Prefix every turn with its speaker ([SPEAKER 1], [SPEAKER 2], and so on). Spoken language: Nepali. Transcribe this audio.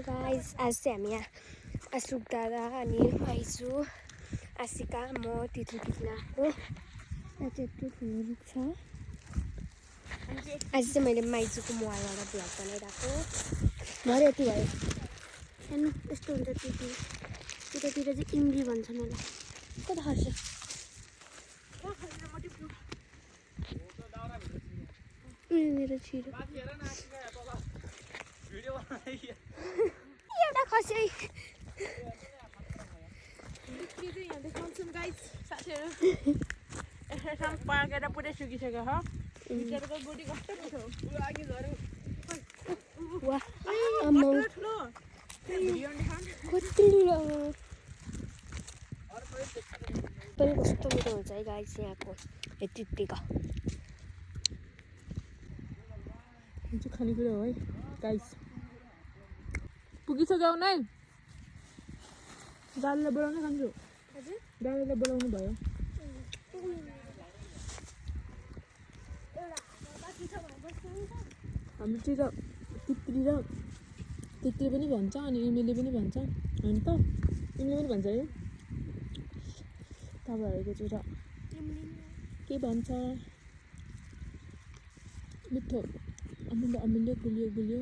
[SPEAKER 1] हेलो गाइस, आज चाहिँ हामी यहाँ अशोक दादा अनि माइजू आशिका म तित्री टिप्न आएको। यहाँ चाहिँ यत्रो ठुलो रुख छ। आज चाहिँ मैले माइजूको मोबाइलबाट भ्लग बनाइरहेको। भरे यति भयो। हेर्नु यस्तो हुन्छ त्यतितिर चाहिँ इम्ली भन्छ मलाई। कता खर्छ मेरो छिरो एउटा खस्यो
[SPEAKER 2] यहाँ देखाउँछौँ गाइस साथीहरू। यसरी पाकेर पुरै सुकिसक्यो हो। भित्रको बोडी कस्तो मिठो।
[SPEAKER 1] वाह आम्मा
[SPEAKER 2] ठुलो भिडियो देखाउँ।
[SPEAKER 1] कति ठुलो पनि कस्तो मिठो हुन्छ है गाइस यहाँको यतिका।
[SPEAKER 2] यो चाहिँ खानेकुरा हो है गाइस। पुगिसक्यो नै दालले बोलाउनु खान्छु। दालले बोलाउनु भयो। हाम्रोतिर तित्री पनि भन्छ अनि इमली पनि भन्छ होइन त। इमली पनि भन्छ है तपाईँहरूको चाहिँ के भन्छ मिठो अमिलो गुलियो